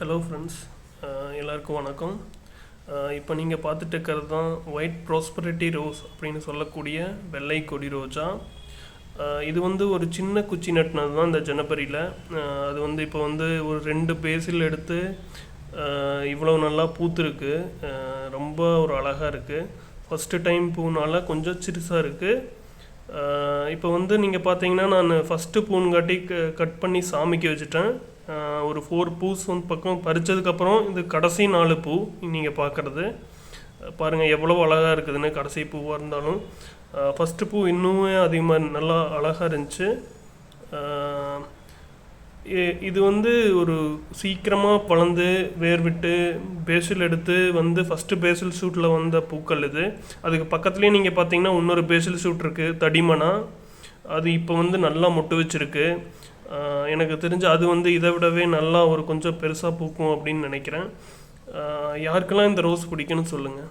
Hello friends, எல்லாருக்கும் வணக்கம். இப்போ நீங்கள் பார்த்துட்டு இருக்கிறது தான் ஒயிட் ப்ராஸ்பரிட்டி ரோஸ் அப்படின்னு சொல்லக்கூடிய வெள்ளை கொடி ரோஜா. இது வந்து ஒரு சின்ன குச்சி நட்டினது தான் இந்த ஜனவரியில். அது வந்து இப்போ வந்து ஒரு 2 பேசில் எடுத்து இவ்வளோ நல்லா பூத்துருக்கு. ரொம்ப ஒரு அழகாக இருக்குது. ஃபஸ்ட்டு டைம் பூனால கொஞ்சம் சிறுசாக இருக்குது. இப்போ வந்து நீங்கள் பார்த்தீங்கன்னா நான் ஃபஸ்ட்டு பூன்காட்டி கட் பண்ணி சாமிக்கு வச்சுட்டேன். ஒரு 4 பூஸ் வந்து பக்கம் பறித்ததுக்கப்புறம் இது கடைசி 4 பூ நீங்கள் பார்க்குறது பாருங்கள் எவ்வளோ அழகாக இருக்குதுன்னு. கடைசி பூவாக இருந்தாலும் ஃபஸ்ட்டு பூ இன்னுமே அதிகமாக நல்லா அழகாக இருந்துச்சு. இது வந்து ஒரு சீக்கிரமாக வளர்ந்து வேர் விட்டு பேசில் எடுத்து வந்து ஃபஸ்ட்டு பேசில் ஷூட்டில் வந்த பூக்கள் இது. அதுக்கு பக்கத்துலேயே நீங்கள் பார்த்தீங்கன்னா இன்னொரு பேசில் ஷூட் இருக்குது தடிமனா. அது இப்போ வந்து நல்லா மொட்டு வச்சுருக்கு. எனக்கு தெரிஞ்சு அது வந்து இதை விடவே நல்லா ஒரு கொஞ்சம் பெருசாக பூக்கும் அப்படின்னு நினைக்கிறேன். யாருக்கெல்லாம் இந்த ரோஸ் பிடிக்குன்னு சொல்லுங்கள்.